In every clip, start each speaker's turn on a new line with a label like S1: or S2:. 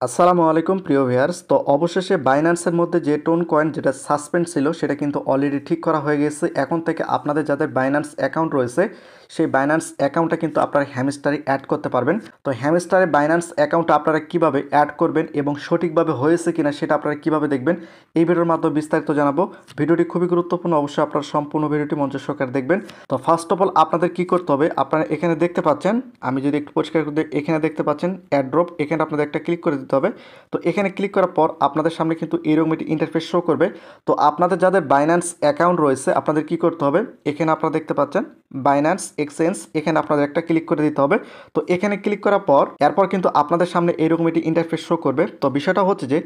S1: আসসালামু আলাইকুম প্রিয় ভিউয়ার্স। তো অবশেষে বাইন্যান্সের মধ্যে যে টোন কয়েন যেটা সাসপেন্ড ছিল সেটা কিন্তু অলরেডি ঠিক করা হয়ে গেছে। এখন থেকে আপনাদের যাদের বাইন্যান্স অ্যাকাউন্ট রয়েছে সেই বাইন্যান্স অ্যাকাউন্টটা কিন্তু আপনারা হ্যামস্টারে অ্যাড করতে পারবেন। তো হ্যামস্টারে বাইন্যান্স অ্যাকাউন্টটা আপনারা কিভাবে অ্যাড করবেন এবং সঠিকভাবে হয়েছে কিনা সেটা আপনারা কিভাবে দেখবেন এই ভিডিওর মাধ্যমে বিস্তারিত জানাবো। ভিডিওটি খুবই গুরুত্বপূর্ণ, অবশ্যই আপনারা সম্পূর্ণ ভিডিওটি মনোযোগ সহকারে দেখবেন। তো ফার্স্ট অফ অল আপনাদের কি করতে হবে, আপনারা এখানে দেখতে পাচ্ছেন, আমি যদি একটু পরিষ্কার করে এখানে দেখতে পাচ্ছেন অ্যাড্রপ, এখানে আপনাদের একটা ক্লিক করে দিতে হবে। তো এখানে ক্লিক করার পর আপনাদের সামনে কিন্তু এরকম একটি ইন্টারফেস শো করবে। তো আপনাদের যাদের বাইন্যান্স অ্যাকাউন্ট রয়েছে আপনাদের কি করতে হবে, এখানে আপনারা দেখতে পাচ্ছেন বাইন্যান্স এক্সচেঞ্জ, এখানে আপনাদের একটা ক্লিক করে দিতে হবে। তো এখানে ক্লিক করার পর এরপর কিন্তু আপনাদের সামনে এরকম একটি ইন্টারফেস শো করবে। তো বিষয়টা হচ্ছে যে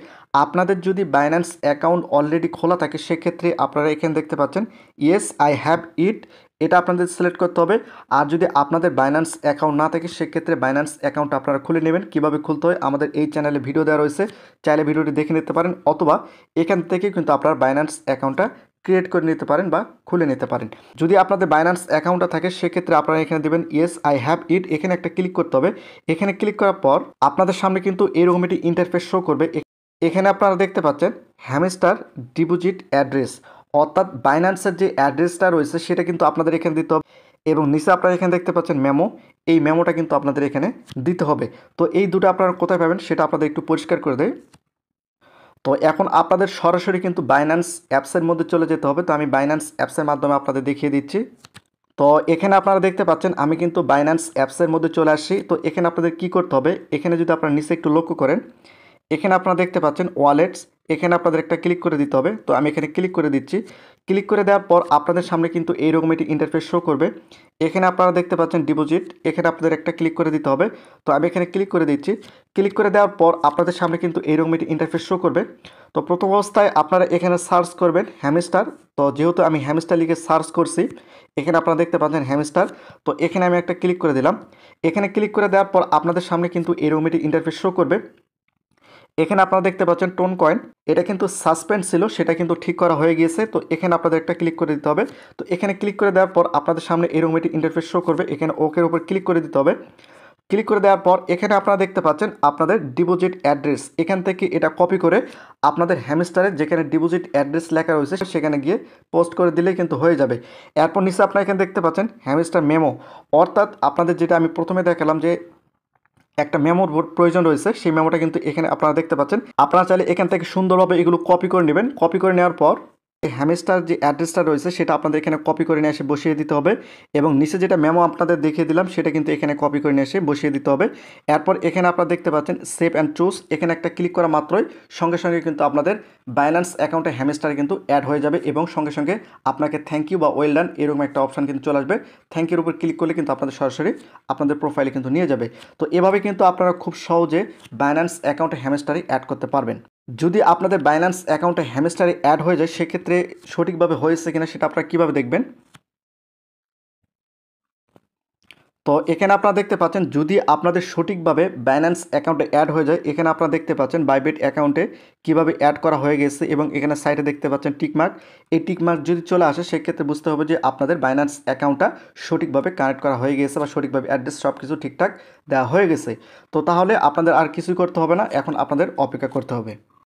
S1: আপনাদের যদি বাইন্যান্স অ্যাকাউন্ট অলরেডি খোলা থাকে সেক্ষেত্রে আপনারা এখানে দেখতে পাচ্ছেন ইয়েস আই হ্যাভ ইট, এটা আপনাদের সিলেক্ট করতে হবে। আর যদি আপনাদের বাইন্যান্স অ্যাকাউন্ট না থাকে সেক্ষেত্রে বাইন্যান্স অ্যাকাউন্ট আপনারা খুলে নেবেন। কীভাবে খুলতে হয় আমাদের এই চ্যানেলে ভিডিও দেওয়া রয়েছে, চাইলে ভিডিওটি দেখে নিতে পারেন, অথবা এখান থেকে কিন্তু আপনার বাইন্যান্স অ্যাকাউন্টটা ক্রিয়েট করে নিতে পারেন বা খুলে নিতে পারেন। যদি আপনাদের বাইন্যান্স অ্যাকাউন্টটা থাকে সেক্ষেত্রে আপনারা এখানে দেবেন ইয়েস আই হ্যাভ ইট, এখানে একটা ক্লিক করতে হবে। এখানে ক্লিক করার পর আপনাদের সামনে কিন্তু এরকম একটি ইন্টারফেস শো করবে। এখানে আপনারা দেখতে পাচ্ছেন হ্যামস্টার ডিপোজিট অ্যাড্রেস, অর্থাৎ বাইন্যান্সের যে অ্যাড্রেসটা রয়েছে সেটা কিন্তু আপনাদের এখানে দিতে হবে। এবং নিচে আপনারা এখানে দেখতে পাচ্ছেন মেমো, এই মেমোটা কিন্তু আপনাদের এখানে দিতে হবে। তো এই দুটো আপনারা কোথায় পাবেন সেটা আপনাদের একটু পরিষ্কার করে দেয়। তো এখন আপনাদের সরাসরি কিন্তু বাইন্যান্স অ্যাপসের মধ্যে চলে যেতে হবে। তো আমি বাইন্যান্স অ্যাপসের মাধ্যমে আপনাদের দেখিয়ে দিচ্ছি। তো এখানে আপনারা দেখতে পাচ্ছেন আমি কিন্তু বাইন্যান্স অ্যাপসের মধ্যে চলে আসছি। তো এখানে আপনাদের কি করতে হবে, এখানে যদি আপনারা নিচে একটু লক্ষ্য করেন, এখানে আপনারা দেখতে পাচ্ছেন ওয়ালেটস, এখানে আপনাদের একটা ক্লিক করে দিতে হবে। তো আমি এখানে ক্লিক করে দিচ্ছি। ক্লিক করে দেওয়ার পর আপনাদের সামনে কিন্তু এইরকম একটি ইন্টারফেস শো করবে। এখানে আপনারা দেখতে পাচ্ছেন ডিপোজিট, এখানে আপনাদের একটা ক্লিক করে দিতে হবে। তো আমি এখানে ক্লিক করে দিচ্ছি। ক্লিক করে দেওয়ার পর আপনাদের সামনে কিন্তু এইরকম একটি ইন্টারফেস শো করবে। তো প্রথম অবস্থায় আপনারা এখানে সার্চ করবেন হ্যামস্টার। তো যেহেতু আমি হ্যামস্টার লিখে সার্চ করছি, এখানে আপনারা দেখতে পাচ্ছেন হ্যামস্টার। তো এখানে আমি একটা ক্লিক করে দিলাম। এখানে ক্লিক করে দেওয়ার পর আপনাদের সামনে কিন্তু এরকম একটি ইন্টারফেস শো করবে। এখানে আপনারা দেখতে পাচ্ছেন টোন কয়েন, এটা কিন্তু সাসপেন্ড ছিল, সেটা কিন্তু ঠিক করা হয়ে গিয়েছে। তো এখানে আপনাদের একটা ক্লিক করে দিতে হবে। তো এখানে ক্লিক করে দেওয়ার পর আপনাদের সামনে এরকম একটি ইন্টারফেস শো করবে। এখানে ওকের উপর ক্লিক করে দিতে হবে। ক্লিক করে দেওয়ার পর এখানে আপনারা দেখতে পাচ্ছেন আপনাদের ডিপোজিট অ্যাড্রেস, এখান থেকে এটা কপি করে আপনাদের হ্যামস্টারে যেখানে ডিপোজিট অ্যাড্রেস লেখা রয়েছে সেখানে গিয়ে পোস্ট করে দিলেই কিন্তু হয়ে যাবে। এরপর নিচে আপনারা এখানে দেখতে পাচ্ছেন হ্যামস্টার মেমো, অর্থাৎ আপনাদের যেটা আমি প্রথমে দেখালাম যে একটা মেমোর প্রয়োজন রয়েছে, সেই মেমোটা কিন্তু এখানে আপনারা দেখতে পাচ্ছেন। আপনারা চাইলে এখান থেকে সুন্দরভাবে এগুলো কপি করে নেবেন। কপি করে নেওয়ার পর এই হ্যামস্টার যে অ্যাড্রেসটা রয়েছে সেটা আপনাদের এখানে কপি করে নিয়ে এসে বসিয়ে দিতে হবে। এবং নিচে যেটা মেমো আপনাদের দেখিয়ে দিলাম সেটা কিন্তু এখানে কপি করে নিয়ে এসে বসিয়ে দিতে হবে। এরপর এখানে আপনারা দেখতে পাচ্ছেন সেভ অ্যান্ড চুজ, এখানে একটা ক্লিক করা মাত্রই সঙ্গে সঙ্গে কিন্তু আপনাদের বাইন্যান্স অ্যাকাউন্টে হ্যামস্টার কিন্তু অ্যাড হয়ে যাবে এবং সঙ্গে সঙ্গে আপনাকে থ্যাংক ইউ বা ওয়েল ডান এরকম একটা অপশান কিন্তু চলে আসবে। থ্যাংক ইউর উপর ক্লিক করলে কিন্তু আপনাদের সরাসরি আপনাদের প্রোফাইলে কিন্তু নিয়ে যাবে। তো এভাবে কিন্তু আপনারা খুব সহজে বাইন্যান্স অ্যাকাউন্টে হ্যামস্টারে অ্যাড করতে পারবেন। যদি আপনাদের বাইন্যান্স অ্যাকাউন্টে হ্যামস্টারে অ্যাড হয়ে যায় সেক্ষেত্রে সঠিকভাবে হয়েছে কিনা সেটা আপনারা কীভাবে দেখবেন। তো এখানে আপনারা দেখতে পাচ্ছেন যদি আপনাদের সঠিকভাবে বাইন্যান্স অ্যাকাউন্টে অ্যাড হয়ে যায়, এখানে আপনারা দেখতে পাচ্ছেন বাইবিট অ্যাকাউন্টে কীভাবে অ্যাড করা হয়ে গেছে এবং এখানে সাইডে দেখতে পাচ্ছেন টিকমার্ক। এই টিকমার্ক যদি চলে আসে সেক্ষেত্রে বুঝতে হবে যে আপনাদের বাইন্যান্স অ্যাকাউন্টটা সঠিকভাবে কানেক্ট করা হয়ে গেছে বা সঠিকভাবে অ্যাড্রেস সব কিছু ঠিকঠাক দেওয়া হয়ে গেছে। তো তাহলে আপনাদের আর কিছুই করতে হবে না, এখন আপনাদের অপেক্ষা করতে হবে।